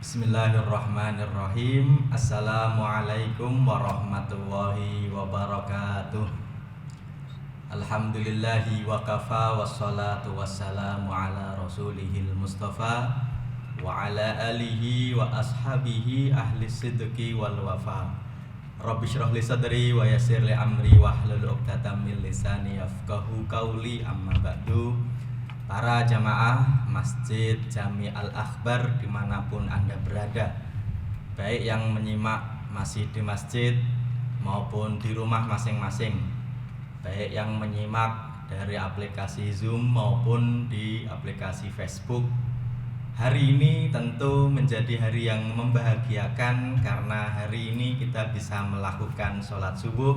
Bismillahirrahmanirrahim. Assalamualaikum warahmatullahi wabarakatuh. Alhamdulillahi wa kafa, wassalatu wassalamu ala rasulihil mustafa wa ala alihi wa ashabihi ahli sidqi wal wafa. Rabbi syrah li sadri wa yassir li amri wahlul 'uqdatam min lisani yafqahu qawli, amma ba'du. Para jamaah Masjid Jami Al-Akhbar dimanapun Anda berada, baik yang menyimak masih di masjid maupun di rumah masing-masing, baik yang menyimak dari aplikasi Zoom maupun di aplikasi Facebook. Hari ini tentu menjadi hari yang membahagiakan karena hari ini kita bisa melakukan sholat subuh.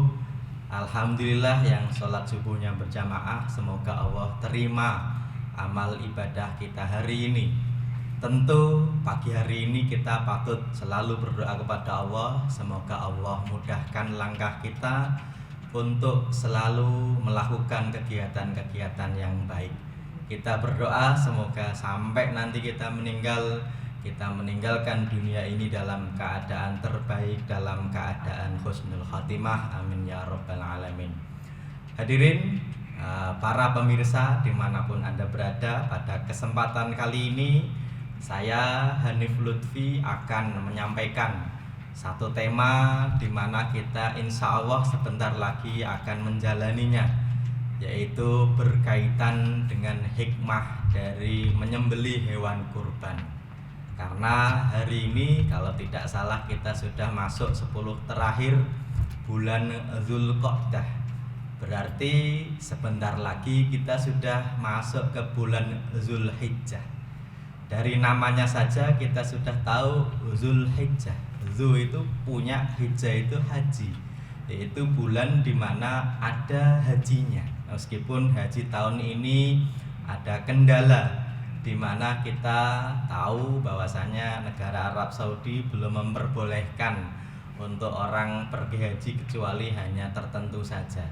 Alhamdulillah yang sholat subuhnya berjamaah. Semoga Allah terima amal ibadah kita hari ini. Tentu pagi hari ini kita patut selalu berdoa kepada Allah. Semoga Allah mudahkan langkah kita untuk selalu melakukan kegiatan-kegiatan yang baik. Kita berdoa semoga sampai nanti kita meninggalkan dunia ini dalam keadaan terbaik, dalam keadaan husnul khatimah. Amin ya rabbal alamin. Hadirin para pemirsa dimanapun Anda berada, pada kesempatan kali ini saya Hanif Lutfi akan menyampaikan satu tema di mana kita insya Allah sebentar lagi akan menjalaninya, yaitu berkaitan dengan hikmah dari menyembelih hewan kurban. Karena hari ini kalau tidak salah kita sudah masuk 10 terakhir bulan Dzulqa'dah. Berarti sebentar lagi kita sudah masuk ke bulan Zulhijjah. Dari namanya saja kita sudah tahu Zulhijjah. Zul itu punya, hijjah itu haji, yaitu bulan di mana ada hajinya. Meskipun haji tahun ini ada kendala, di mana kita tahu bahwasanya negara Arab Saudi belum memperbolehkan untuk orang pergi haji kecuali hanya tertentu saja.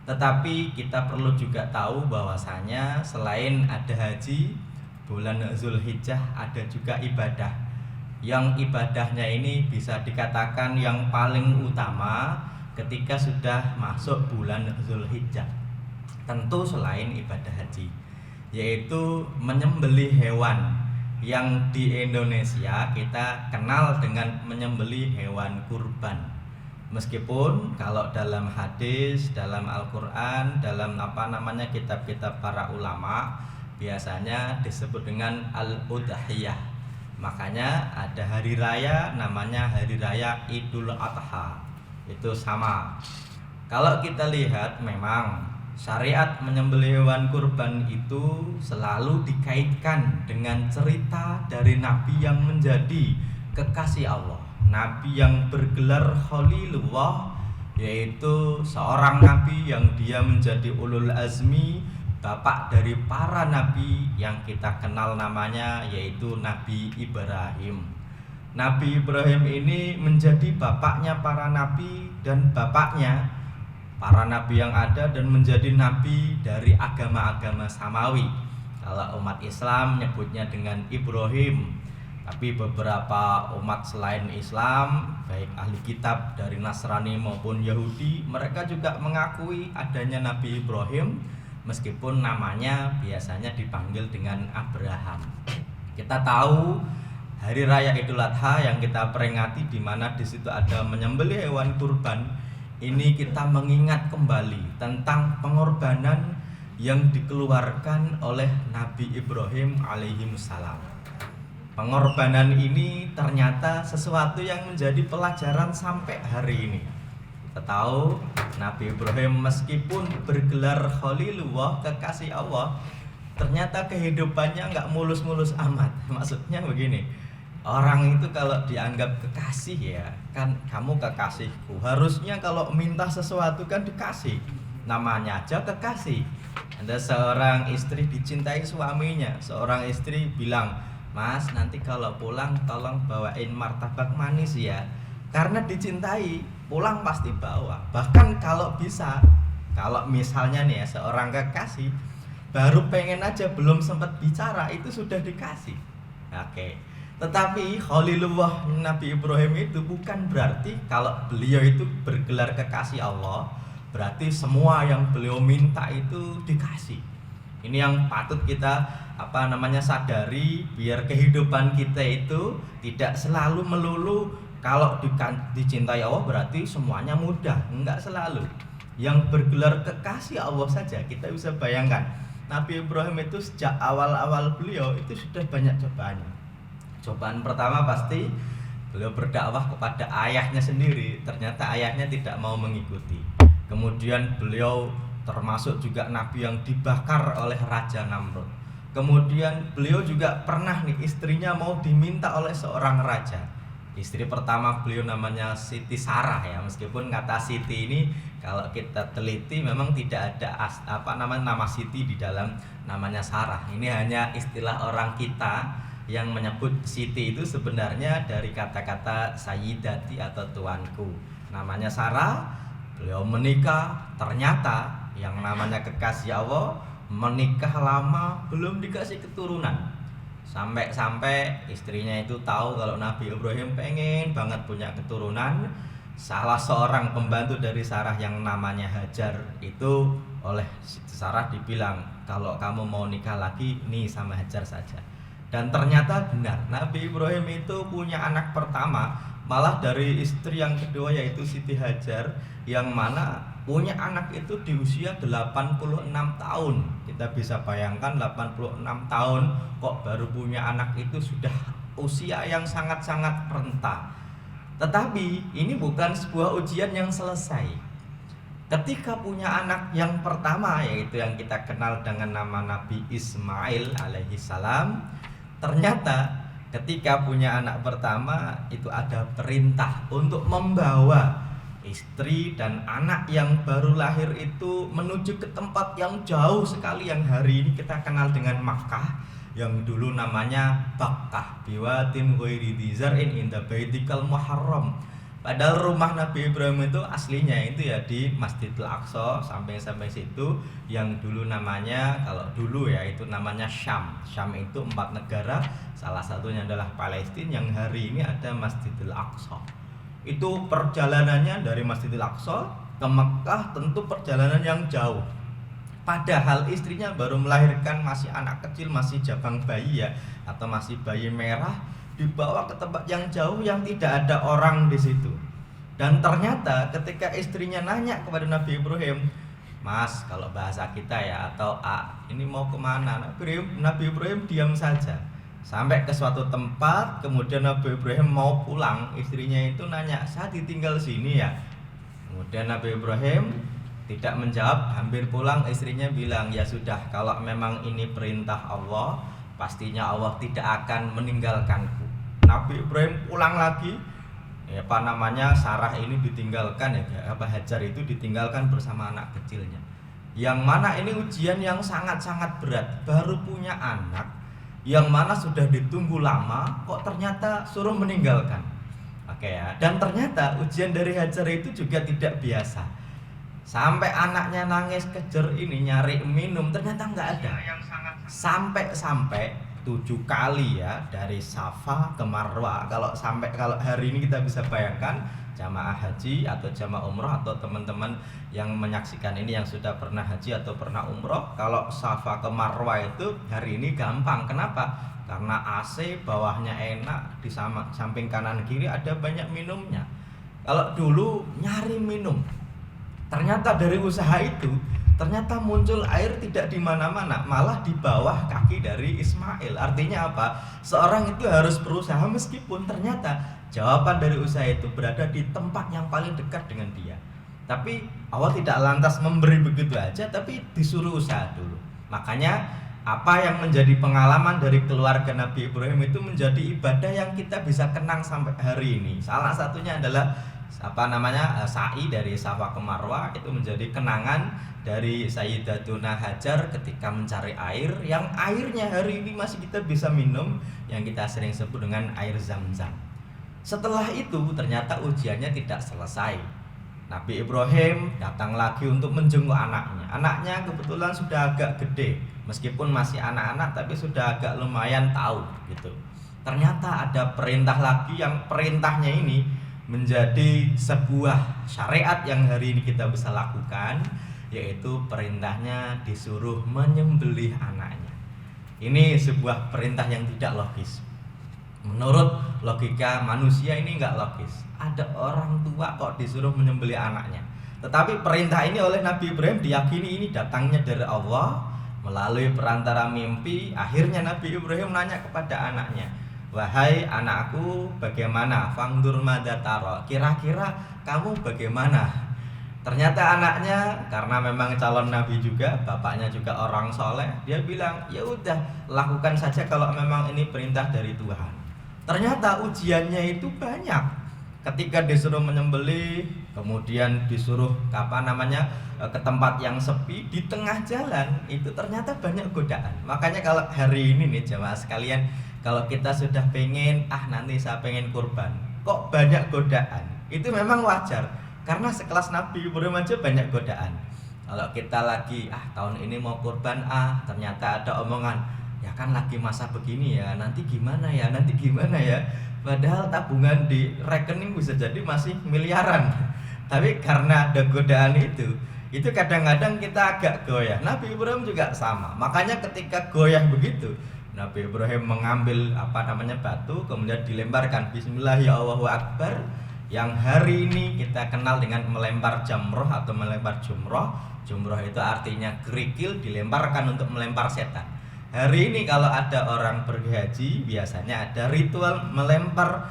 Tetapi kita perlu juga tahu bahwasanya selain ada haji, bulan Zulhijjah ada juga ibadah. Yang ibadahnya ini bisa dikatakan yang paling utama ketika sudah masuk bulan Zulhijjah. Tentu selain ibadah haji, yaitu menyembelih hewan, yang di Indonesia kita kenal dengan menyembelih hewan kurban. Meskipun kalau dalam hadis, dalam Al-Quran, dalam kitab-kitab para ulama biasanya disebut dengan Al-Udhiyah. Makanya ada hari raya namanya hari raya Idul Adha. Itu sama. Kalau kita lihat memang syariat menyembelih hewan kurban itu selalu dikaitkan dengan cerita dari Nabi yang menjadi kekasih Allah, Nabi yang bergelar Khalilullah, yaitu seorang Nabi yang dia menjadi ulul azmi, bapak dari para Nabi yang kita kenal namanya yaitu Nabi Ibrahim. Nabi Ibrahim ini menjadi bapaknya para Nabi dan bapaknya para Nabi yang ada, dan menjadi Nabi dari agama-agama samawi. Kalau umat Islam nyebutnya dengan Ibrahim, tapi beberapa umat selain Islam, baik ahli kitab dari Nasrani maupun Yahudi, mereka juga mengakui adanya Nabi Ibrahim, meskipun namanya biasanya dipanggil dengan Abraham. Kita tahu hari raya Idul Adha yang kita peringati, di mana di situ ada menyembelih hewan kurban. Ini kita mengingat kembali tentang pengorbanan yang dikeluarkan oleh Nabi Ibrahim alaihissalam. Pengorbanan ini ternyata sesuatu yang menjadi pelajaran sampai hari ini. Kita tahu Nabi Ibrahim meskipun bergelar Khalilullah, kekasih Allah, ternyata kehidupannya nggak mulus-mulus amat. Maksudnya begini, orang itu kalau dianggap kekasih, ya kan kamu kekasihku, harusnya kalau minta sesuatu kan dikasih. Namanya aja kekasih. Ada seorang istri dicintai suaminya, seorang istri bilang, "Mas, nanti kalau pulang tolong bawain martabak manis ya." Karena dicintai, pulang pasti bawa. Bahkan kalau bisa, kalau misalnya nih ya, seorang kekasih baru pengen aja, belum sempat bicara itu sudah dikasih. Oke. Tetapi Khalilullah Nabi Ibrahim itu bukan berarti kalau beliau itu bergelar kekasih Allah berarti semua yang beliau minta itu dikasih. Ini yang patut kita sadari, biar kehidupan kita itu tidak selalu melulu kalau dicintai Allah berarti semuanya mudah. Enggak selalu. Yang bergelar kekasih Allah saja kita bisa bayangkan Nabi Ibrahim itu sejak awal-awal beliau itu sudah banyak cobaannya. Cobaan pertama pasti beliau berdakwah kepada ayahnya sendiri, ternyata ayahnya tidak mau mengikuti. Kemudian beliau termasuk juga nabi yang dibakar oleh Raja Namrud. Kemudian beliau juga pernah istrinya mau diminta oleh seorang raja. Istri pertama beliau namanya Siti Sarah ya, meskipun kata Siti ini kalau kita teliti memang tidak ada nama Siti di dalam namanya Sarah. Ini hanya istilah orang kita yang menyebut Siti itu sebenarnya dari kata-kata Sayyidati atau tuanku. Namanya Sarah, beliau menikah, ternyata yang namanya kekasih Allah menikah lama belum dikasih keturunan. Sampai istrinya itu tahu kalau Nabi Ibrahim pengen banget punya keturunan. Salah seorang pembantu dari Sarah yang namanya Hajar itu oleh Sarah dibilang, kalau kamu mau nikah lagi nih sama Hajar saja. Dan ternyata benar, Nabi Ibrahim itu punya anak pertama malah dari istri yang kedua yaitu Siti Hajar, yang mana punya anak itu di usia 86 tahun. Kita bisa bayangkan 86 tahun kok baru punya anak, itu sudah usia yang sangat-sangat renta. Tetapi ini bukan sebuah ujian yang selesai. Ketika punya anak yang pertama, yaitu yang kita kenal dengan nama Nabi Ismail alaihi salam, ternyata ketika punya anak pertama itu ada perintah untuk membawa istri dan anak yang baru lahir itu menuju ke tempat yang jauh sekali, yang hari ini kita kenal dengan Makkah, yang dulu namanya Bakkah, biwatin ghairi dzar'in inda baitikal muharram. Padahal rumah Nabi Ibrahim itu aslinya itu ya di Masjidil Aqsa, sampai situ yang dulu namanya, kalau dulu ya itu namanya Syam. Syam itu 4 negara, salah satunya adalah Palestina, yang hari ini ada Masjidil Aqsa. Itu perjalanannya dari Masjidil Aqsa ke Mekah tentu perjalanan yang jauh. Padahal istrinya baru melahirkan, masih anak kecil, masih jabang bayi ya, atau masih bayi merah, dibawa ke tempat yang jauh yang tidak ada orang di situ. Dan ternyata ketika istrinya nanya kepada Nabi Ibrahim, Mas, kalau bahasa kita ya, atau ini mau kemana? Nabi Ibrahim diam saja. Sampai ke suatu tempat, kemudian Nabi Ibrahim mau pulang, istrinya itu nanya, saya ditinggal sini ya? Kemudian Nabi Ibrahim tidak menjawab, hampir pulang istrinya bilang, ya sudah, kalau memang ini perintah Allah, pastinya Allah tidak akan meninggalkanku. Nabi Ibrahim pulang lagi, Sarah ini ditinggalkan Hajar itu ditinggalkan bersama anak kecilnya. Yang mana ini ujian yang sangat-sangat berat, baru punya anak, yang mana sudah ditunggu lama, kok ternyata suruh meninggalkan. Dan ternyata ujian dari Hajar itu juga tidak biasa. Sampai anaknya nangis kejar ini nyari minum, ternyata nggak ada. Sampai 7 kali ya dari Safa ke Marwah. Kalau hari ini kita bisa bayangkan jamaah haji atau jamaah umroh atau teman-teman yang menyaksikan ini yang sudah pernah haji atau pernah umroh, kalau Safa ke Marwah itu hari ini gampang. Kenapa? Karena AC, bawahnya enak, di samping kanan kiri ada banyak minumnya. Kalau dulu nyari minum, ternyata dari usaha itu ternyata muncul air tidak di mana-mana, malah di bawah kaki dari Ismail. Artinya apa? Seorang itu harus berusaha meskipun ternyata jawaban dari usaha itu berada di tempat yang paling dekat dengan dia. Tapi Allah tidak lantas memberi begitu aja, tapi disuruh usaha dulu. Makanya apa yang menjadi pengalaman dari keluarga Nabi Ibrahim itu menjadi ibadah yang kita bisa kenang sampai hari ini. Salah satunya adalah sa'i dari Safa ke Marwah, itu menjadi kenangan dari Sayyidatuna Hajar ketika mencari air, yang airnya hari ini masih kita bisa minum, yang kita sering sebut dengan air Zam-Zam. Setelah itu ternyata ujiannya tidak selesai. Nabi Ibrahim datang lagi untuk menjenguk anaknya. Anaknya kebetulan sudah agak gede, meskipun masih anak-anak tapi sudah agak lumayan tahu gitu. ternyata ada perintah lagi yang perintahnya ini menjadi sebuah syariat yang hari ini kita bisa lakukan, yaitu perintahnya disuruh menyembelih anaknya. Ini sebuah perintah yang tidak logis. Menurut logika manusia ini nggak logis. Ada orang tua kok disuruh menyembelih anaknya. Tetapi perintah ini oleh Nabi Ibrahim diyakini ini datangnya dari Allah melalui perantara mimpi. Akhirnya Nabi Ibrahim nanya kepada anaknya, "Wahai anakku, bagaimana? Fangdur madataro. Kira-kira kamu bagaimana?" Ternyata anaknya karena memang calon nabi juga, bapaknya juga orang soleh, dia bilang, "Ya udah, lakukan saja kalau memang ini perintah dari Tuhan." Ternyata ujiannya itu banyak. Ketika disuruh menyembelih, kemudian disuruh ke tempat yang sepi di tengah jalan, itu ternyata banyak godaan. Makanya kalau hari ini nih jemaah sekalian, kalau kita sudah pengen nanti saya pengen kurban, kok banyak godaan, itu memang wajar karena sekelas Nabi Ibrahim aja banyak godaan. Kalau kita lagi tahun ini mau kurban, ternyata ada omongan, ya kan lagi masa begini ya, nanti gimana ya. Padahal tabungan di rekening bisa jadi masih miliaran. Tapi karena ada godaan itu kadang-kadang kita agak goyah. Nabi Ibrahim juga sama. Makanya ketika goyah begitu, Nabi Ibrahim mengambil batu, kemudian dilemparkan, Bismillah ya Allahu Akbar, yang hari ini kita kenal dengan melempar jamroh atau melempar jumroh. Jumroh itu artinya kerikil, dilemparkan untuk melempar setan. Hari ini kalau ada orang pergi haji, biasanya ada ritual melempar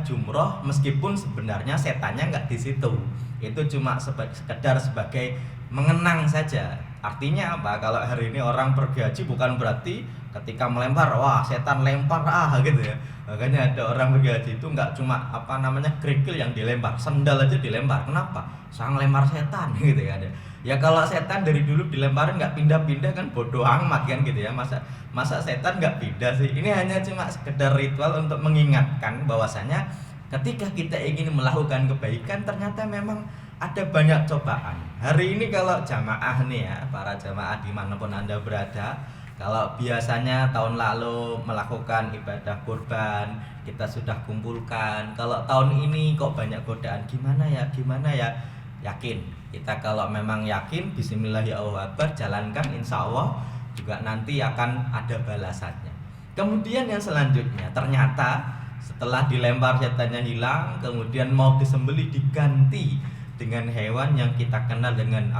jumroh, meskipun sebenarnya setannya nggak di situ. Itu cuma sekedar sebagai mengenang saja. Artinya apa? Kalau hari ini orang pergi haji bukan berarti ketika melempar, wah setan lempar gitu ya. Makanya ada orang pergi haji itu nggak cuma kerikil yang dilempar, sendal aja dilempar. Kenapa? Sang lempar setan gitu ya. Ya kalau setan dari dulu dilemparin nggak pindah-pindah kan bodoh amat kan gitu ya. Masa setan nggak pindah sih? Ini hanya cuma sekedar ritual untuk mengingatkan bahwasanya ketika kita ingin melakukan kebaikan ternyata memang ada banyak cobaan. Hari ini kalau jamaah nih ya, para jamaah dimanapun Anda berada, kalau biasanya tahun lalu melakukan ibadah kurban, kita sudah kumpulkan. Kalau tahun ini kok banyak godaan, gimana ya? Yakin, kita kalau memang yakin, Bismillahirrahmanirrahim, jalankan, insya Allah juga nanti akan ada balasannya. Kemudian yang selanjutnya, ternyata setelah dilempar setannya hilang, kemudian mau disembelih diganti dengan hewan yang kita kenal dengan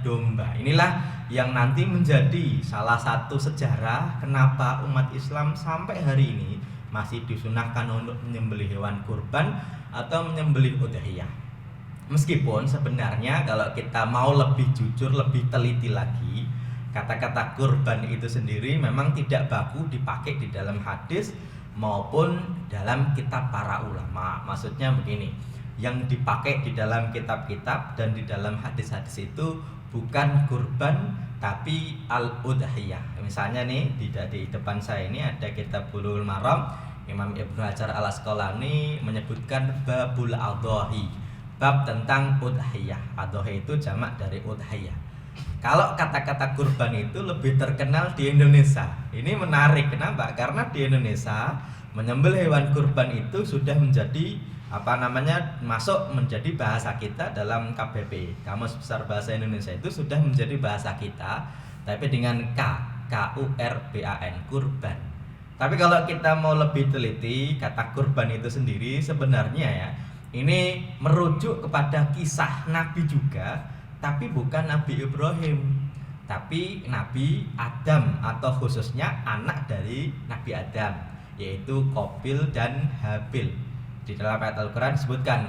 domba. Inilah yang nanti menjadi salah satu sejarah kenapa umat Islam sampai hari ini masih disunahkan untuk menyembelih hewan kurban atau menyembelih udhiyah. Meskipun sebenarnya kalau kita mau lebih jujur, lebih teliti lagi, kata-kata kurban itu sendiri memang tidak baku dipakai di dalam hadis maupun dalam kitab para ulama. Maksudnya begini, yang dipakai di dalam kitab-kitab dan di dalam hadis-hadis itu bukan kurban tapi al-udhiyah. Misalnya nih di depan saya ini ada kitab Bulughul Maram, Imam Ibnu Hajar Al-Asqalani menyebutkan babul adhahi, bab tentang udhiyah. Adhahi itu jamak dari udhiyah. Kalau kata-kata kurban itu lebih terkenal di Indonesia. Ini menarik, kenapa? Karena di Indonesia menyembelih hewan kurban itu sudah menjadi masuk menjadi bahasa kita dalam KBP, Kamus Besar Bahasa Indonesia, itu sudah menjadi bahasa kita, tapi dengan KURBAN, kurban. Tapi kalau kita mau lebih teliti, kata kurban itu sendiri sebenarnya ya, ini merujuk kepada kisah Nabi juga, tapi bukan Nabi Ibrahim, tapi Nabi Adam, atau khususnya anak dari Nabi Adam, yaitu Qabil dan Habil. Di dalam ayat Al-Quran disebutkan,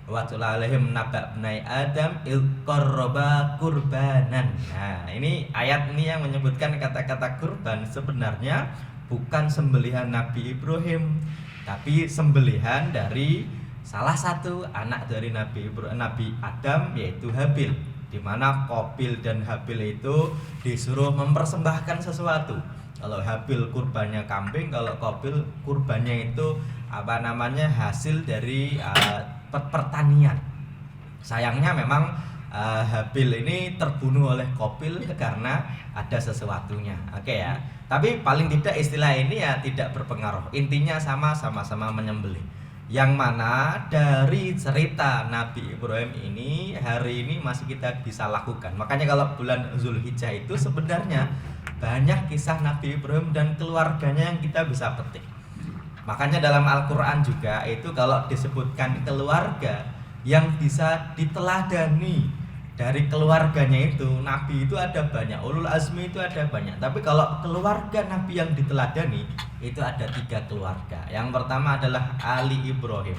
Watul alaihim naba'bnai Adam il qarraba kurbanan. Nah, ini ayat ini yang menyebutkan kata-kata kurban sebenarnya bukan sembelihan Nabi Ibrahim, tapi sembelihan dari salah satu anak dari Nabi Adam, yaitu Habil, di mana Qabil dan Habil itu disuruh mempersembahkan sesuatu. Kalau Habil kurbannya kambing, kalau Qabil kurbannya itu hasil dari pertanian. Sayangnya memang Habil ini terbunuh oleh Qabil karena ada sesuatunya. Oke ya. Tapi paling tidak istilah ini ya tidak berpengaruh. Intinya sama-sama menyembelih. Yang mana dari cerita Nabi Ibrahim ini hari ini masih kita bisa lakukan. Makanya kalau bulan Zulhijjah itu sebenarnya banyak kisah Nabi Ibrahim dan keluarganya yang kita bisa petik. Makanya dalam Al-Quran juga itu kalau disebutkan keluarga yang bisa diteladani dari keluarganya itu, Nabi itu ada banyak, ulul azmi itu ada banyak. Tapi kalau keluarga Nabi yang diteladani itu ada 3 keluarga. Yang pertama adalah Ali Ibrahim,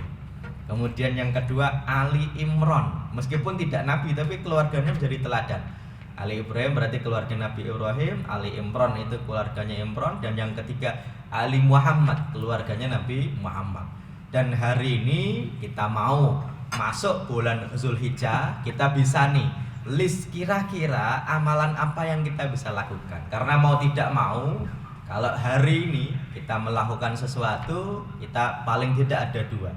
kemudian yang kedua Ali Imron. Meskipun tidak Nabi tapi keluarganya menjadi teladan. Ali Ibrahim berarti keluarga Nabi Ibrahim, Ali Imron itu keluarganya Imron, dan yang ketiga Ali Muhammad, keluarganya Nabi Muhammad. Dan hari ini kita mau masuk bulan Zulhijjah, kita bisa nih list kira-kira amalan apa yang kita bisa lakukan. Karena mau tidak mau, kalau hari ini kita melakukan sesuatu, kita paling tidak ada 2.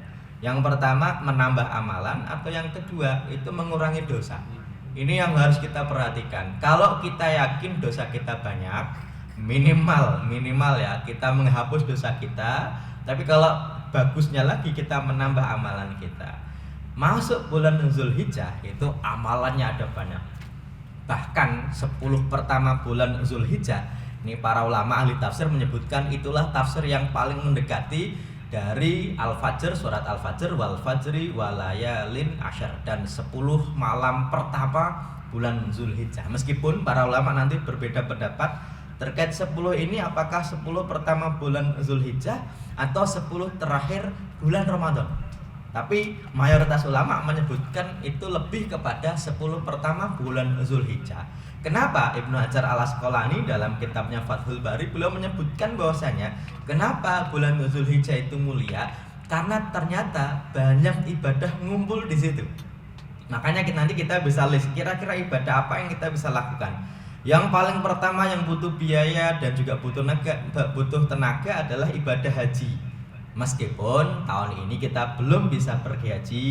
Yang pertama menambah amalan, atau yang kedua itu mengurangi dosa. Ini yang harus kita perhatikan. Kalau kita yakin dosa kita banyak, minimal ya kita menghapus dosa kita. Tapi kalau bagusnya lagi kita menambah amalan kita. Masuk bulan Zulhijjah itu amalannya ada banyak. Bahkan 10 pertama bulan Zulhijjah, ini para ulama ahli tafsir menyebutkan itulah tafsir yang paling mendekati dari Al-Fajr, surat Al-Fajr, wal fajri walayalin asyar, dan 10 malam pertama bulan Zulhijjah. Meskipun para ulama nanti berbeda pendapat terkait 10 ini apakah 10 pertama bulan Zulhijjah atau 10 terakhir bulan Ramadan. Tapi mayoritas ulama menyebutkan itu lebih kepada 10 pertama bulan Zulhijjah. Kenapa? Ibnu Hajar Al-Asqalani dalam kitabnya Fathul Bari beliau menyebutkan bahwasanya kenapa bulan Zulhijjah itu mulia? Karena ternyata banyak ibadah ngumpul di situ. Makanya nanti kita bisa list kira-kira ibadah apa yang kita bisa lakukan. Yang paling pertama yang butuh biaya dan juga butuh tenaga adalah ibadah haji. Meskipun tahun ini kita belum bisa pergi haji,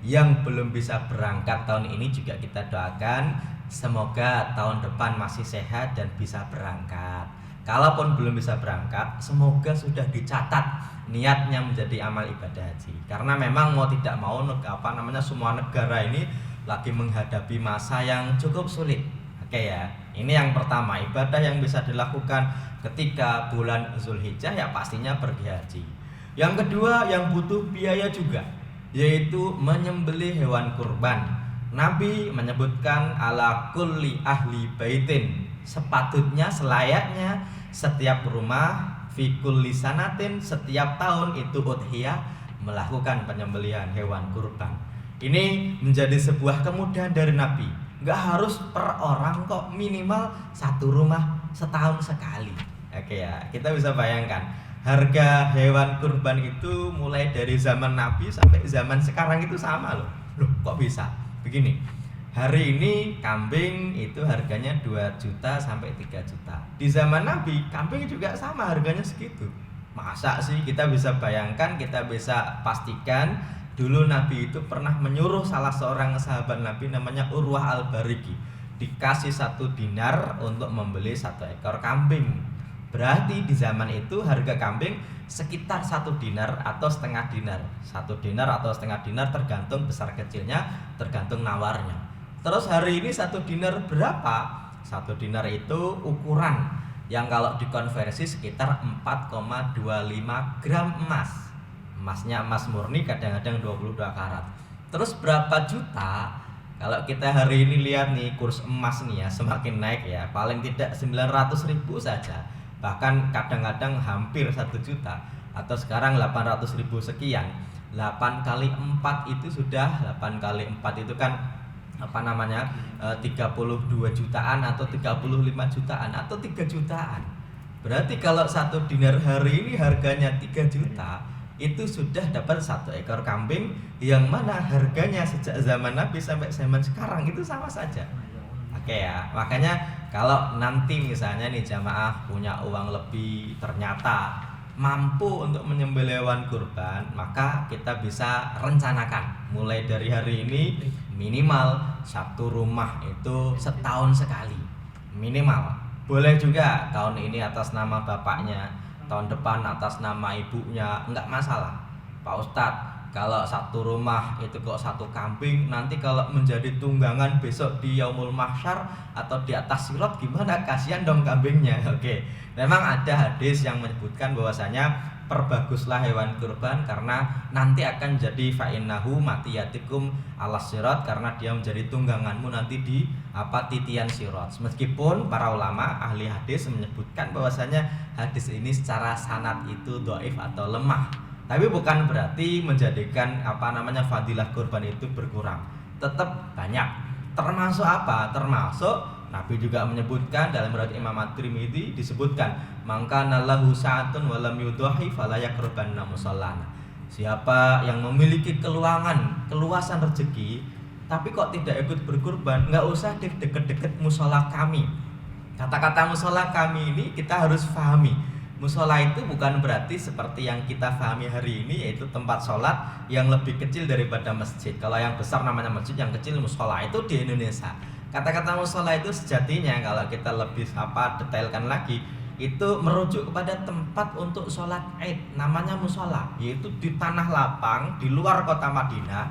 yang belum bisa berangkat tahun ini juga kita doakan semoga tahun depan masih sehat dan bisa berangkat. Kalaupun belum bisa berangkat, semoga sudah dicatat niatnya menjadi amal ibadah haji. Karena memang mau tidak mau semua negara ini lagi menghadapi masa yang cukup sulit. Oke ya, ini yang pertama, ibadah yang bisa dilakukan ketika bulan Zulhijjah ya pastinya pergi haji. Yang kedua yang butuh biaya juga, yaitu menyembelih hewan kurban. Nabi menyebutkan ala kulli ahli baitin, sepatutnya selayaknya setiap rumah fi kulli sanatin, setiap tahun itu udhiyah melakukan penyembelihan hewan kurban. Ini menjadi sebuah kemudahan dari Nabi. Nggak harus per orang kok, minimal satu rumah setahun sekali. Oke ya, kita bisa bayangkan harga hewan kurban itu mulai dari zaman Nabi sampai zaman sekarang itu sama loh. Loh kok bisa? Begini, hari ini kambing itu harganya 2 juta sampai 3 juta. Di zaman Nabi kambing juga sama harganya segitu. Masa sih? Kita bisa bayangkan, kita bisa pastikan dulu Nabi itu pernah menyuruh salah seorang sahabat Nabi namanya Urwah al-Bariki dikasih 1 dinar untuk membeli 1 ekor kambing. Berarti di zaman itu harga kambing sekitar 1 dinar atau setengah dinar. 1 dinar atau setengah dinar tergantung besar kecilnya, tergantung nawarnya. Terus hari ini 1 dinar berapa? 1 dinar itu ukuran yang kalau dikonversi sekitar 4,25 gram emas. Emasnya emas murni kadang-kadang 22 karat. Terus berapa juta? Kalau kita hari ini lihat nih kurs emas nih ya semakin naik ya, paling tidak 900.000 saja. Bahkan kadang-kadang hampir 1 juta, atau sekarang 800.000 sekian. 8 kali 4 itu sudah 8 kali 4 itu kan 32 jutaan atau 35 jutaan atau 3 jutaan. Berarti kalau 1 dinar hari ini harganya 3 juta, itu sudah dapat 1 ekor kambing yang mana harganya sejak zaman Nabi sampai zaman sekarang itu sama saja. Oke ya, makanya kalau nanti misalnya nih jamaah punya uang lebih, ternyata mampu untuk menyembelih hewan kurban, maka kita bisa rencanakan mulai dari hari ini minimal satu rumah itu setahun sekali minimal. Boleh juga tahun ini atas nama bapaknya, tahun depan atas nama ibunya, enggak masalah. Pak Ustadz, kalau satu rumah itu kok satu kambing, nanti kalau menjadi tunggangan besok di Yaumul Mahsyar atau di atas sirat gimana? Kasihan dong kambingnya. Oke, memang ada hadis yang menyebutkan bahwasanya perbaguslah hewan kurban karena nanti akan jadi fa'innahu matiyatikum alas sirat, karena dia menjadi tungganganmu nanti di titian sirat. Meskipun para ulama ahli hadis menyebutkan bahwasanya hadis ini secara sanad itu dhaif atau lemah, tapi bukan berarti menjadikan fadilah kurban itu berkurang. Tetap banyak. Termasuk apa? Termasuk Nabi juga menyebutkan dalam riwayat Imam At-Tirmidzi disebutkan, "Mangkana lahu sa'atun wa lam yudhi fala yaqrabanna musallana." Siapa yang memiliki keluasan rezeki tapi kok tidak ikut berkurban, enggak usah deket-deket musola kami. Kata-kata musola kami ini kita harus pahami. Musola itu bukan berarti seperti yang kita pahami hari ini, yaitu tempat sholat yang lebih kecil daripada masjid. Kalau yang besar namanya masjid, yang kecil musola. Itu di Indonesia. Kata-kata musola itu sejatinya kalau kita lebih detailkan lagi, itu merujuk kepada tempat untuk sholat Id, namanya musola, yaitu di tanah lapang di luar kota Madinah,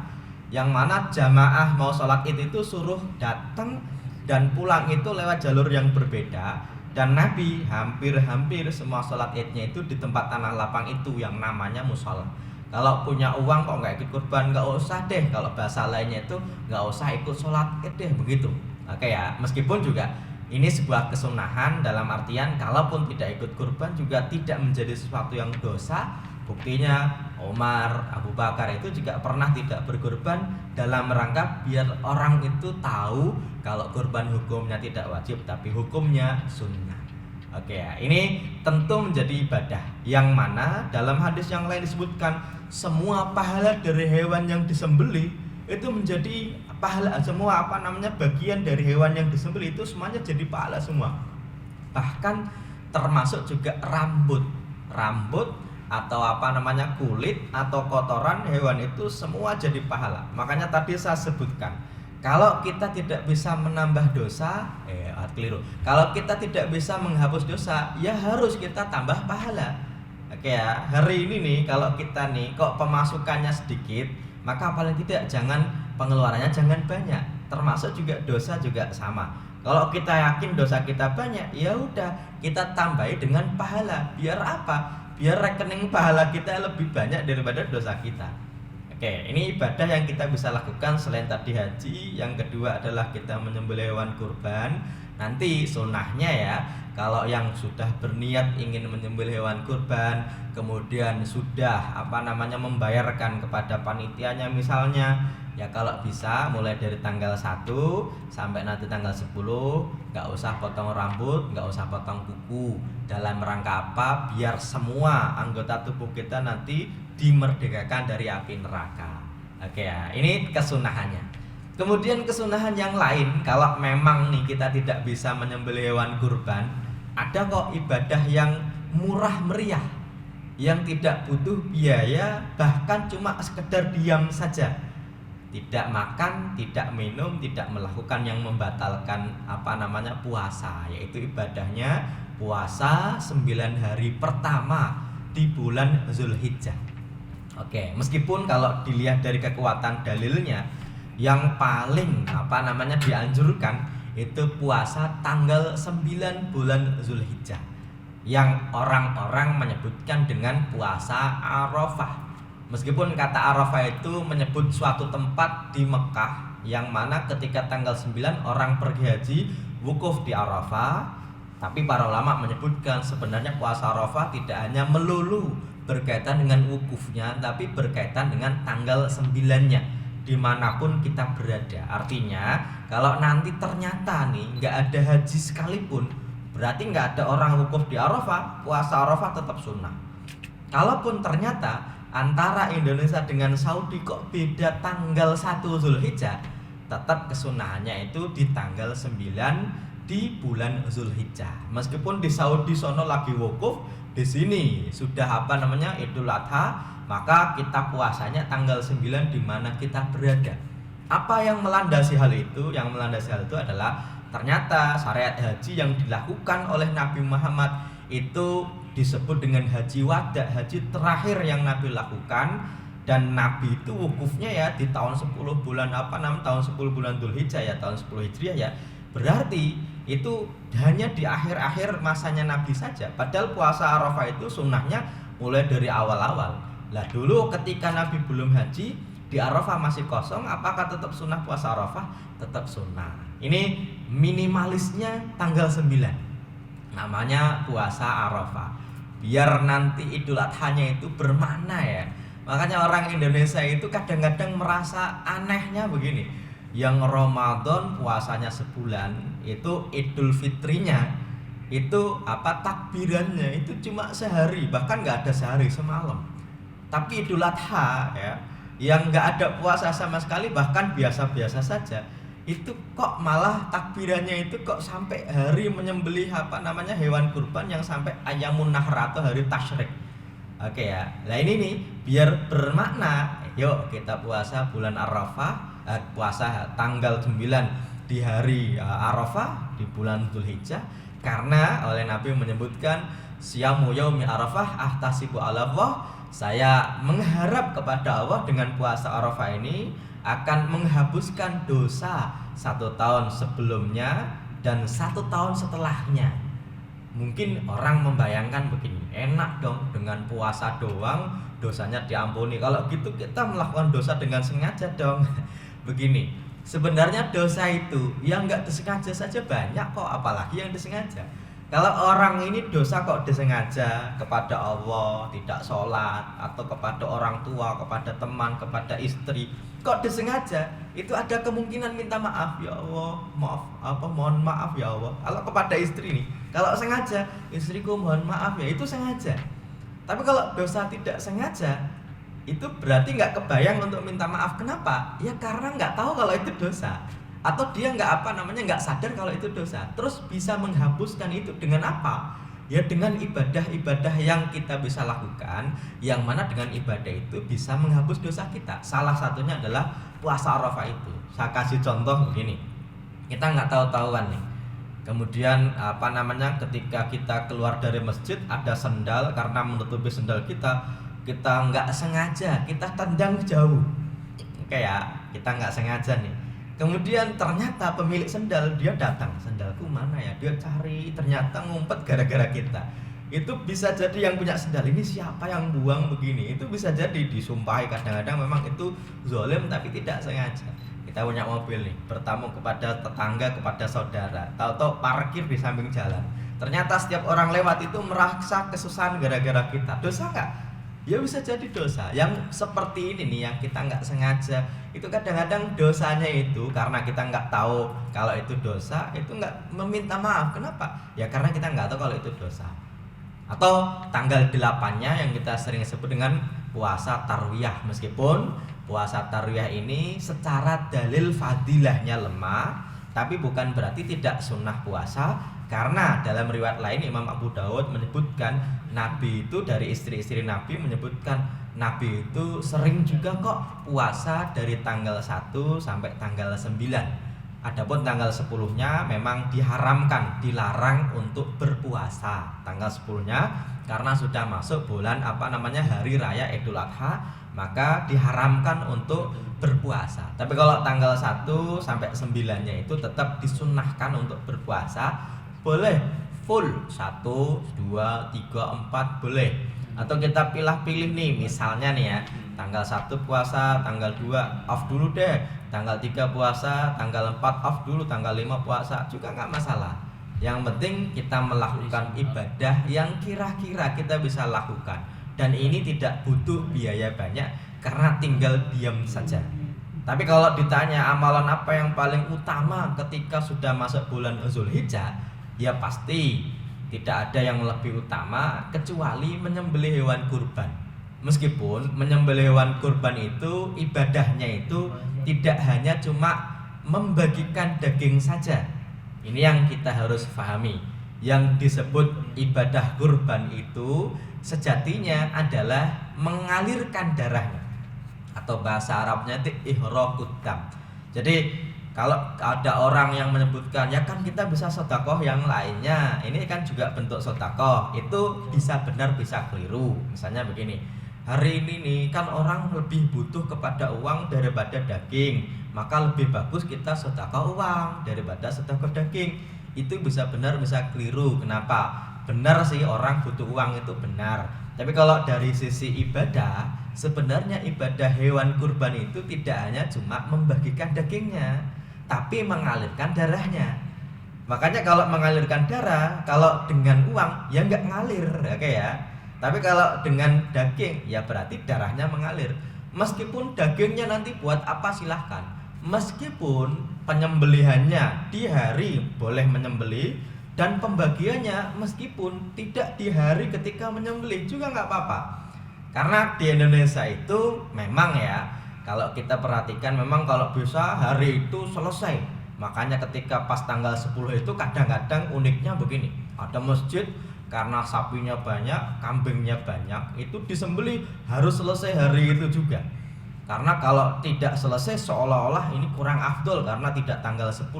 yang mana jamaah mau sholat Id itu suruh datang dan pulang itu lewat jalur yang berbeda. Dan Nabi hampir semua sholat Idnya itu di tempat tanah lapang itu yang namanya musola. Kalau punya uang kok nggak ikut kurban, nggak usah deh. Kalau bahasa lainnya itu nggak usah ikut sholat Id deh, begitu. Oke ya, meskipun juga ini sebuah kesunahan dalam artian kalaupun tidak ikut kurban juga tidak menjadi sesuatu yang dosa. Buktinya Umar, Abu Bakar itu juga pernah tidak berkurban dalam rangka biar orang itu tahu kalau kurban hukumnya tidak wajib tapi hukumnya sunnah. Oke ya, ini tentu menjadi ibadah yang mana dalam hadis yang lain disebutkan semua pahala dari hewan yang disembelih itu menjadi pahala, semua bagian dari hewan yang disembelih itu semuanya jadi pahala semua. Bahkan termasuk juga rambut atau kulit atau kotoran hewan itu semua jadi pahala. Makanya tadi saya sebutkan, kalau kita tidak bisa menambah dosa, keliru. Kalau kita tidak bisa menghapus dosa, ya harus kita tambah pahala. Oke ya, hari ini nih kalau kita nih kok pemasukannya sedikit, maka paling tidak pengeluarannya jangan banyak. Termasuk juga dosa juga sama. Kalau kita yakin dosa kita banyak, ya udah kita tambahi dengan pahala. Biar apa? Biar rekening pahala kita lebih banyak daripada dosa kita. Oke, ini ibadah yang kita bisa lakukan selain tadi haji. Yang kedua adalah kita menyembelih hewan kurban. Nanti sunnahnya ya, kalau yang sudah berniat ingin menyembelih hewan kurban, kemudian sudah membayarkan kepada panitianya misalnya, ya kalau bisa mulai dari tanggal 1 sampai nanti tanggal 10 nggak usah potong rambut, nggak usah potong kuku. Dalam rangka apa? Biar semua anggota tubuh kita nanti dimerdekakan dari api neraka. Oke ya, ini kesunahannya. Kemudian kesunahan yang lain, kalau memang nih kita tidak bisa menyembelih hewan kurban, ada kok ibadah yang murah meriah, yang tidak butuh biaya, bahkan cuma sekedar diam saja, tidak makan, tidak minum, tidak melakukan yang membatalkan puasa, yaitu ibadahnya puasa 9 hari pertama di bulan Zulhijjah. Oke, meskipun kalau dilihat dari kekuatan dalilnya, yang paling dianjurkan itu puasa tanggal 9 bulan Zulhijjah, yang orang-orang menyebutkan dengan puasa Arafah. Meskipun kata Arafah itu menyebut suatu tempat di Mekah, yang mana ketika tanggal 9 orang pergi haji wukuf di Arafah. Tapi para ulama menyebutkan sebenarnya puasa Arafah tidak hanya melulu berkaitan dengan wukufnya, tapi berkaitan dengan tanggal 9-nya dimanapun kita berada. Artinya kalau nanti ternyata nih nggak ada haji sekalipun, berarti nggak ada orang wukuf di Arafah, puasa Arafah tetap sunnah. Kalaupun ternyata antara Indonesia dengan Saudi kok beda tanggal 1 Zulhijjah, tetap kesunahannya itu di tanggal 9 di bulan Zulhijjah. Meskipun di Saudi sono lagi wukuf, di sini sudah Idul Adha, maka kita puasanya tanggal 9 di mana kita berada. Apa yang melandasi hal itu? Yang melandasi hal itu adalah ternyata syariat haji yang dilakukan oleh Nabi Muhammad itu disebut dengan haji wada, haji terakhir yang Nabi lakukan. Dan Nabi itu wukufnya ya di tahun 10 bulan tahun 10 bulan Dzulhijjah ya, tahun 10 Hijriah ya. Berarti itu hanya di akhir-akhir masanya Nabi saja. Padahal puasa Arafah itu sunnahnya mulai dari awal-awal. Lah dulu ketika Nabi belum haji, di Arafah masih kosong, apakah tetap sunnah puasa Arafah? Tetap sunnah. Ini minimalisnya tanggal 9. Namanya puasa Arafah. Biar nanti Idul Adhanya itu bermakna ya. Makanya orang Indonesia itu kadang-kadang merasa anehnya begini. Yang Ramadan puasanya sebulan, itu Idul Fitrinya itu takbirannya itu cuma sehari, bahkan nggak ada sehari, semalam. Tapi Idul Adha ya, yang nggak ada puasa sama sekali, bahkan biasa-biasa saja, itu kok malah takbirannya itu kok sampai hari menyembelih hewan kurban yang sampai ayamun nahr atau hari tasyrik. Oke ya. Nah ini nih biar bermakna, yuk kita puasa bulan Arafah, puasa tanggal 9 di hari Arafah di bulan Dzulhijjah, karena oleh Nabi menyebutkan siyamu yaumi Arafah ahtasibu 'ala Allah, saya mengharap kepada Allah dengan puasa Arafah ini akan menghapuskan dosa 1 tahun sebelumnya dan 1 tahun setelahnya. Mungkin orang membayangkan begini, enak dong dengan puasa doang dosanya diampuni. Kalau gitu kita melakukan dosa dengan sengaja dong. Begini, sebenarnya dosa itu yang nggak disengaja saja banyak kok, apalagi yang disengaja. Kalau orang ini dosa kok disengaja kepada Allah, tidak sholat, atau kepada orang tua, kepada teman, kepada istri, kok disengaja, itu ada kemungkinan minta maaf, ya Allah, mohon maaf ya Allah. Kalau kepada istri nih, kalau sengaja, istriku mohon maaf ya, itu sengaja. Tapi kalau dosa tidak sengaja, itu berarti nggak kebayang untuk minta maaf. Kenapa? Ya karena nggak tahu kalau itu dosa, atau dia nggak sadar kalau itu dosa. Terus bisa menghapuskan itu dengan apa? Ya dengan ibadah-ibadah yang kita bisa lakukan, yang mana dengan ibadah itu bisa menghapus dosa kita. Salah satunya adalah puasa Arafah itu. Saya kasih contoh begini, kita nggak tahu-tahuan nih, kemudian ketika kita keluar dari masjid ada sendal, karena menutupi sendal kita nggak sengaja kita tendang jauh. Oke ya, kita nggak sengaja nih. Kemudian ternyata pemilik sendal dia datang, sendalku mana ya? Dia cari, ternyata ngumpet gara-gara kita. Itu bisa jadi yang punya sendal ini siapa yang buang begini. Itu bisa jadi disumpahi, kadang-kadang memang itu zalim tapi tidak sengaja. Kita punya mobil nih, bertamu kepada tetangga, kepada saudara, tahu-tahu parkir di samping jalan. Ternyata setiap orang lewat itu merasa kesusahan gara-gara kita. Dosa nggak? Ya bisa jadi dosa. Yang seperti ini nih yang kita nggak sengaja, itu kadang-kadang dosanya itu karena kita nggak tahu kalau itu dosa, itu nggak meminta maaf. Kenapa? Ya karena kita nggak tahu kalau itu dosa. Atau tanggal 8-nya yang kita sering sebut dengan puasa tarwiyah. Meskipun puasa tarwiyah ini secara dalil fadilahnya lemah, tapi bukan berarti tidak sunnah puasa. Karena dalam riwayat lain Imam Abu Dawud menyebutkan Nabi itu, dari istri-istri Nabi menyebutkan Nabi itu sering juga kok puasa dari tanggal 1 sampai tanggal 9. Adapun tanggal 10-nya memang diharamkan, dilarang untuk berpuasa tanggal 10-nya, karena sudah masuk bulan hari raya Idul Adha, maka diharamkan untuk berpuasa. Tapi kalau tanggal 1 sampai 9-nya itu tetap disunnahkan untuk berpuasa. Boleh full 1, 2, 3, 4 boleh. Atau kita pilih-pilih nih, misalnya nih ya, tanggal 1 puasa, tanggal 2 off dulu deh, tanggal 3 puasa, tanggal 4 off dulu, tanggal 5 puasa, juga nggak masalah. Yang penting kita melakukan ibadah yang kira-kira kita bisa lakukan, dan ini tidak butuh biaya banyak karena tinggal diam saja. Tapi kalau ditanya amalan apa yang paling utama ketika sudah masuk bulan Dzulhijjah, ya pasti tidak ada yang lebih utama kecuali menyembelih hewan kurban. Meskipun menyembelih hewan kurban itu ibadahnya itu tidak hanya cuma membagikan daging saja. Ini yang kita harus pahami. Yang disebut ibadah kurban itu sejatinya adalah mengalirkan darahnya, atau bahasa Arabnya itu ihraqud dam. Jadi kalau ada orang yang menyebutkan ya kan kita bisa sedekah yang lainnya, ini kan juga bentuk sedekah, itu bisa benar bisa keliru. Misalnya begini, hari ini nih kan orang lebih butuh kepada uang daripada daging, maka lebih bagus kita sedekah uang daripada sedekah daging. Itu bisa benar bisa keliru. Kenapa? Benar sih, orang butuh uang itu benar, tapi kalau dari sisi ibadah, sebenarnya ibadah hewan kurban itu tidak hanya cuma membagikan dagingnya, tapi mengalirkan darahnya. Makanya kalau mengalirkan darah, kalau dengan uang ya nggak ngalir, oke ya. Tapi kalau dengan daging ya berarti darahnya mengalir. Meskipun dagingnya nanti buat apa silahkan. Meskipun penyembelihannya di hari boleh menyembelih, dan pembagiannya meskipun tidak di hari ketika menyembelih juga nggak apa-apa. Karena di Indonesia itu memang ya, kalau kita perhatikan memang kalau bisa hari itu selesai. Makanya ketika pas tanggal 10 itu kadang-kadang uniknya begini, ada masjid karena sapinya banyak, kambingnya banyak, itu disembelih harus selesai hari itu juga. Karena kalau tidak selesai seolah-olah ini kurang afdol karena tidak tanggal 10.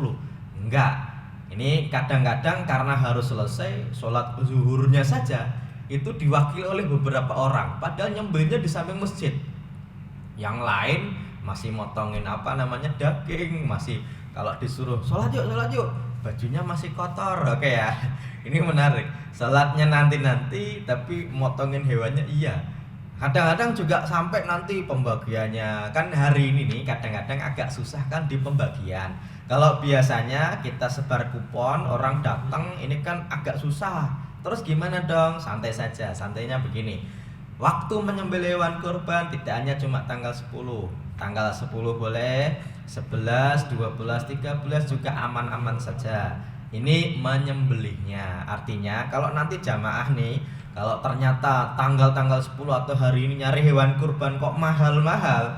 Enggak. Ini kadang-kadang karena harus selesai sholat zuhurnya saja itu diwakili oleh beberapa orang, padahal nyembelihnya di samping masjid. Yang lain masih motongin daging, masih kalau disuruh sholat yuk, bajunya masih kotor. Oke ya, ini menarik. Sholatnya nanti tapi motongin hewannya iya. Kadang-kadang juga sampai nanti pembagiannya, kan hari ini nih kadang-kadang agak susah kan di pembagian. Kalau biasanya kita sebar kupon, orang datang, ini kan agak susah. Terus gimana dong? Santai saja, santainya begini. Waktu menyembelih hewan kurban tidak hanya cuma tanggal 10. Tanggal 10 boleh, 11, 12, 13 juga aman-aman saja. Ini menyembelihnya. Artinya kalau nanti jamaah nih, kalau ternyata tanggal 10 atau hari ini nyari hewan kurban kok mahal-mahal,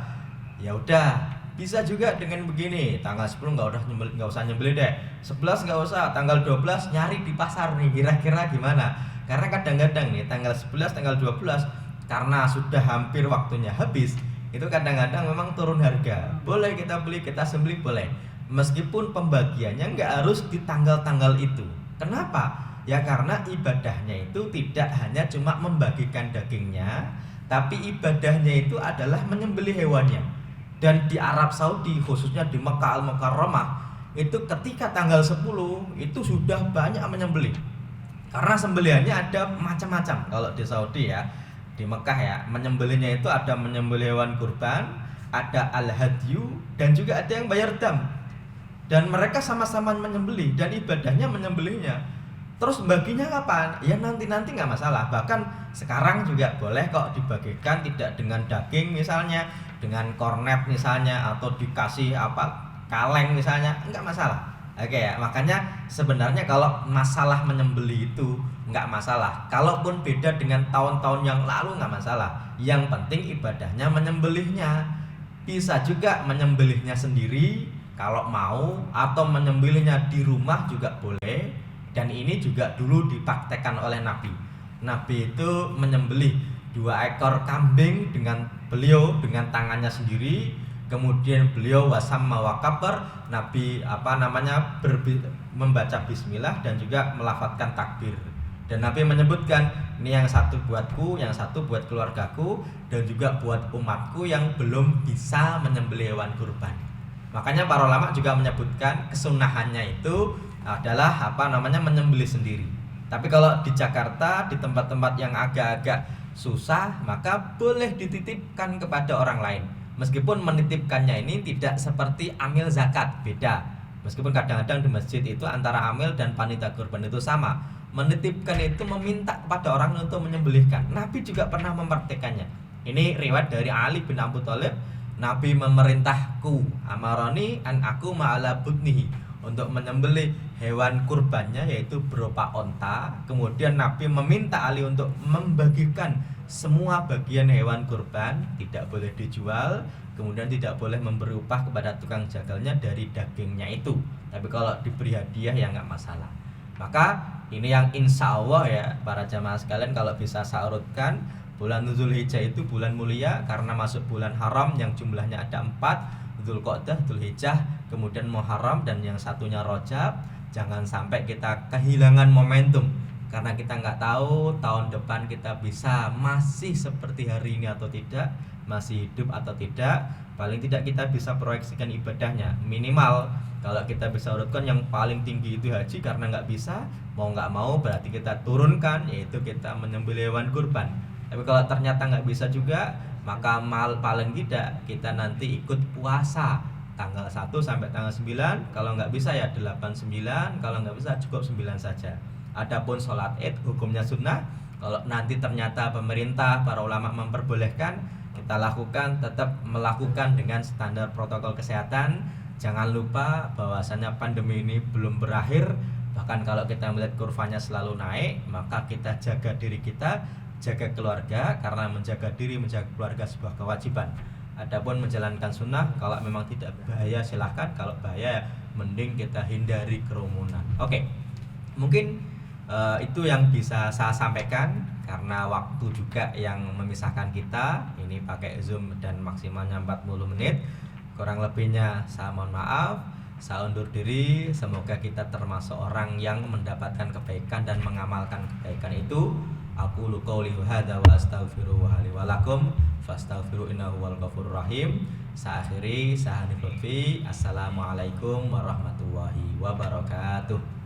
ya udah. Bisa juga dengan begini, tanggal 10 nggak usah nyembelih deh, 11 nggak usah, tanggal 12 nyari di pasar nih, kira-kira gimana? Karena kadang-kadang nih tanggal 11, tanggal 12 karena sudah hampir waktunya habis, itu kadang-kadang memang turun harga. Boleh kita beli, kita sembelih boleh. Meskipun pembagiannya nggak harus di tanggal-tanggal itu. Kenapa? Ya karena ibadahnya itu tidak hanya cuma membagikan dagingnya, tapi ibadahnya itu adalah menyembelih hewannya. Dan di Arab Saudi, khususnya di Mekah Al-Mukarramah, itu ketika tanggal 10 itu sudah banyak menyembelih. Karena sembelihannya ada macam-macam. Kalau di Saudi ya, di Mekah ya, menyembelihnya itu ada menyembelih hewan kurban, ada al-hadyu, dan juga ada yang bayar dam. Dan mereka sama-sama menyembelih dan ibadahnya menyembelihnya. Terus baginya kapan? Ya nanti-nanti nggak masalah. Bahkan sekarang juga boleh kok dibagikan, tidak dengan daging misalnya, dengan kornet misalnya, atau dikasih kaleng misalnya, nggak masalah. Oke ya, makanya sebenarnya kalau masalah menyembelih itu nggak masalah. Kalaupun beda dengan tahun-tahun yang lalu nggak masalah. Yang penting ibadahnya menyembelihnya. Bisa juga menyembelihnya sendiri kalau mau, atau menyembelihnya di rumah juga boleh. Dan ini juga dulu dipraktekkan oleh Nabi. Nabi itu menyembelih 2 ekor kambing dengan tangannya sendiri. Kemudian beliau wasamma wa kabar, Nabi membaca bismillah dan juga melafadzkan takbir. Dan Nabi menyebutkan, ini yang satu buatku, yang satu buat keluargaku, dan juga buat umatku yang belum bisa menyembelih hewan kurban. Makanya para ulama juga menyebutkan kesunahannya itu adalah menyembelih sendiri. Tapi kalau di Jakarta, di tempat-tempat yang agak-agak susah, maka boleh dititipkan kepada orang lain. Meskipun menitipkannya ini tidak seperti amil zakat, beda. Meskipun kadang-kadang di masjid itu antara amil dan panitia kurban itu sama. Menitipkan itu meminta kepada orang untuk menyembelihkan. Nabi juga pernah mempraktekannya. Ini riwayat dari Ali bin Abu Thalib. Nabi memerintahku, amaroni an aku ma'ala budnihi, untuk menyembelih hewan kurbannya, yaitu berupa onta. Kemudian Nabi meminta Ali untuk membagikan semua bagian hewan kurban, tidak boleh dijual, kemudian tidak boleh memberi upah kepada tukang jagalnya dari dagingnya itu. Tapi kalau diberi hadiah ya nggak masalah. Maka ini yang insya Allah ya para jamaah sekalian, kalau bisa saya urutkan, bulan Dzulhijjah itu bulan mulia karena masuk bulan haram yang jumlahnya ada 4. Dzulqa'dah, Dzulhijjah, kemudian Muharram, dan yang satunya Rajab. Jangan sampai kita kehilangan momentum, karena kita nggak tahu tahun depan kita bisa masih seperti hari ini atau tidak, masih hidup atau tidak. Paling tidak kita bisa proyeksikan ibadahnya. Minimal kalau kita bisa urutkan, yang paling tinggi itu haji, karena nggak bisa, mau nggak mau berarti kita turunkan, yaitu kita menyembelih hewan kurban. Tapi kalau ternyata nggak bisa juga, maka paling tidak kita nanti ikut puasa tanggal 1 sampai tanggal 9. Kalau nggak bisa ya 8, 9. Kalau nggak bisa cukup 9 saja. Adapun sholat id hukumnya sunnah. Kalau nanti ternyata pemerintah, para ulama memperbolehkan, kita lakukan, tetap melakukan dengan standar protokol kesehatan. Jangan lupa bahwasanya pandemi ini belum berakhir. Bahkan kalau kita melihat kurvanya selalu naik, maka kita jaga diri kita, jaga keluarga, karena menjaga diri, menjaga keluarga sebuah kewajiban. Adapun menjalankan sunnah, kalau memang tidak bahaya silahkan, kalau bahaya mending kita hindari kerumunan. Oke, mungkin itu yang bisa saya sampaikan, karena waktu juga yang memisahkan kita. Ini pakai Zoom dan maksimalnya 40 menit. Kurang lebihnya saya mohon maaf. Saya undur diri. Semoga kita termasuk orang yang mendapatkan kebaikan dan mengamalkan kebaikan itu. Aku qouli hadza wa astaghfirullaha li wa lakum fastaghfiru innahu wal ghafurur rahim. Saya akhiri, saya Hanif Lutfi. Assalamualaikum warahmatullahi wabarakatuh.